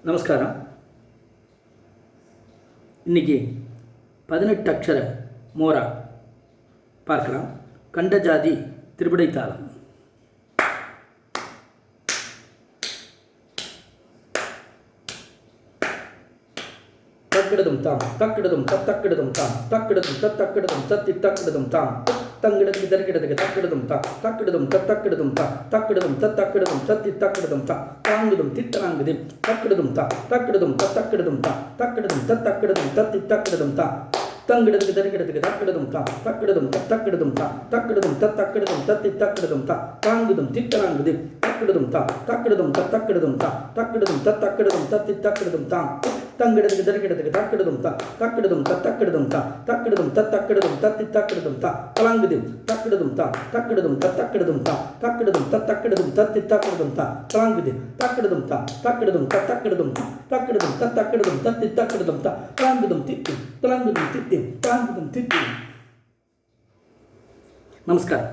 நமஸ்காரம். இன்றைக்கி 18 அக்ஷர மோரா பார்க்கலாம். கண்டஜாதி திருவிடை தாளம். தக்கிடதும் தாம் தக்கிடதும் தக்கிடதும் தாம் தக்கிடதும் தக்கிடதும் தத்தி தக்கிடதும் தாம் தங்கிடதுக்கு தருகிடதுக்கு தக்கிடதும் தா தக்கிடதும் தக்கிடதும் தா தக்கிடதும் தக்கிடதும் தத்தி தக்கிடதும் தா தாங்குதும் திட்டனாங்குது தக்கிடதும் தா தக்கிடதும் தக்கிடதும் தா தக்கிடதும் தக்கிடதும் தத்தி தக்கிடதும் தா தங்கிடதுக்கு தருகிடதுக்கு தக்கிடதும் தா தக்கிடதும் தக்கிடதும் தா தக்கிடதும் தக்கிடதும் தத்தி தக்கிடதும் தா தாங்குதும் திட்டனாங்குது தக்கிடதும் தா தக்கிடதும் தக்கிடதும் தா தக்கிடதும் தக்கிடதும் தத்தி தக்கிடதும் தா தங்கிடதுக்கு தருகிடதுக்கு தக்கிடதும் தா தக்கிடதும் தக்கிடதும் தா தக்கிடதும் தக்கிடதும் தத்தி தக்கிடதும் தா கலங்குது தக்கிடதும் தா தக்கிடதும் தக்கிடதும் தா தக்கிடதும் தக்கிடதும் தத்தி தக்கிடதும் தா கலங்குது தக்கிடதும் தா தக்கிடதும் தக்கிடதும் தா தக்கிடதும் தக்கிடதும் தத்தி தக்கிடதும் தா கலங்குதும் தித்தி கலங்குதும் தித்தி கலங்குதும் தித்தி. நமஸ்காரம்.